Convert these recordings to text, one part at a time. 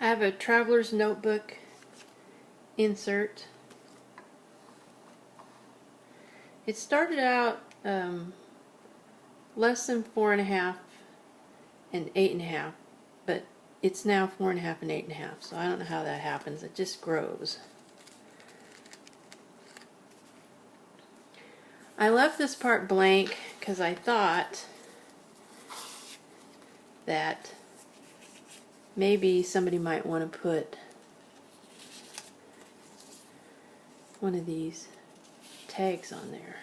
I have a traveler's notebook insert. It started out less than 4.5 and 8.5, but it's now 4.5 and 8.5, so I don't know how that happens. It just grows. I left this part blank because I thought that maybe somebody might want to put one of these tags on there,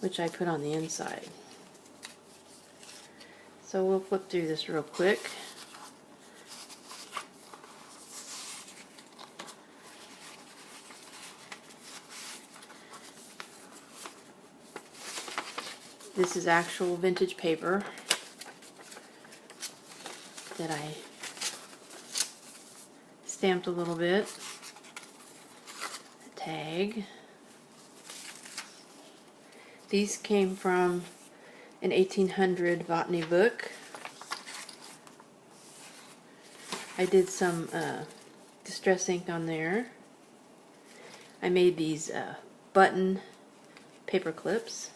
which I put on the inside. So we'll flip through this real quick. This is actual vintage paper that I stamped a little bit. A tag. These came from an 1800 botany book. I did some distress ink on there. I made these button paper clips.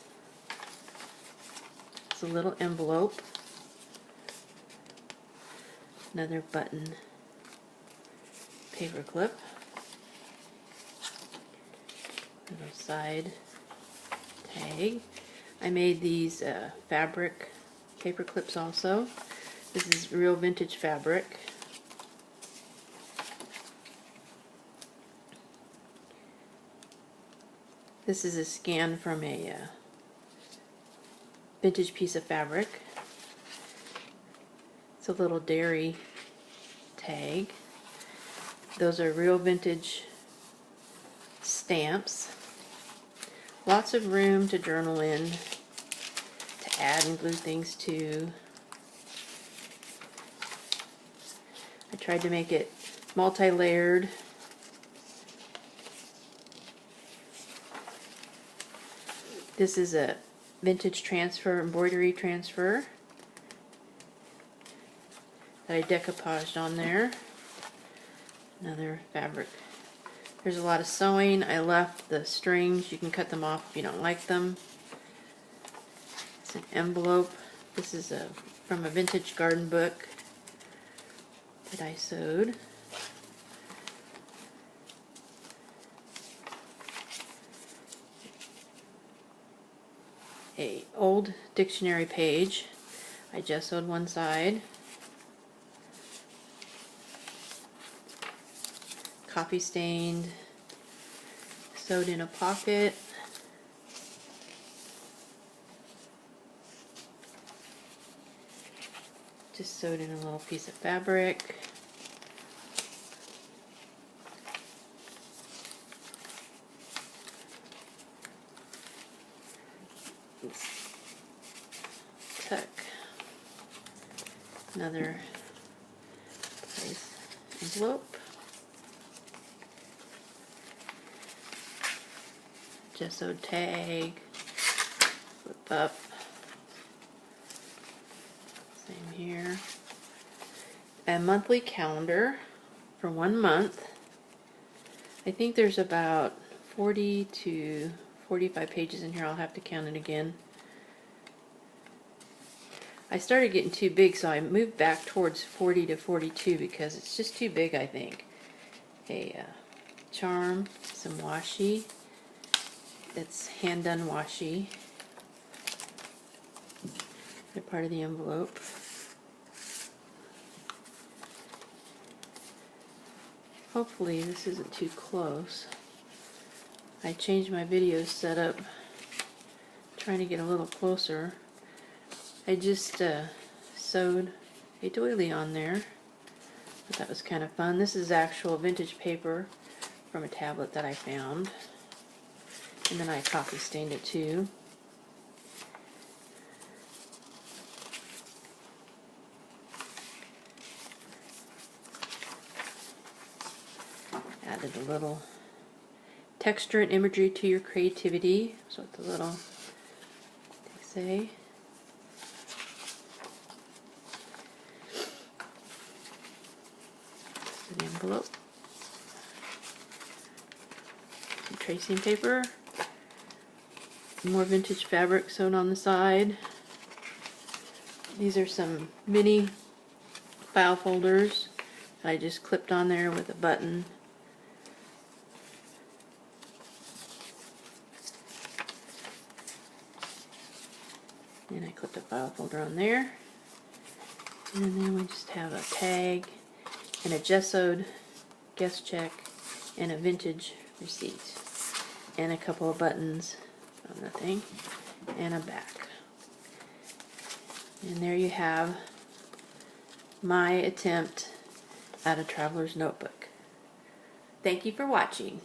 It's a little envelope. Another button paper clip. Little side tag. I made these fabric paper clips also. This is real vintage fabric. This is a scan from a vintage piece of fabric. It's a little dairy tag. Those are real vintage stamps. Lots of room to journal in, to add and glue things to. I tried to make it multi-layered. This is a vintage transfer, embroidery transfer that I decoupaged on there. Another fabric. There's a lot of sewing. I left the strings. You can cut them off if you don't like them. It's an envelope. This is from a vintage garden book that I sewed. A old dictionary page. I just sewed one side. Coffee stained, sewed in a pocket. Just sewed in a little piece of fabric. Tuck. Another place envelope. Gesso tag, flip up, same here. A monthly calendar for 1 month. I think there's about 40 to 45 pages in here. I'll have to count it again. I started getting too big, so I moved back towards 40 to 42 because it's just too big, I think. A charm, some washi. It's hand done washi. They're part of the envelope. Hopefully this isn't too close. I changed my video setup, trying to get a little closer. I just sewed a doily on there. But that was kind of fun. This is actual vintage paper from a tablet that I found. And then I coffee stained it too. Added a little texture and imagery to your creativity. That's what the little they say. the envelope. Some tracing paper. More vintage fabric sewn on the side. These are some mini file folders that I just clipped on there with a button. And I clipped a file folder on there. And then we just have a tag and a gessoed guest check and a vintage receipt. And a couple of buttons on the thing and a back. And there you have my attempt at a traveler's notebook. Thank you for watching.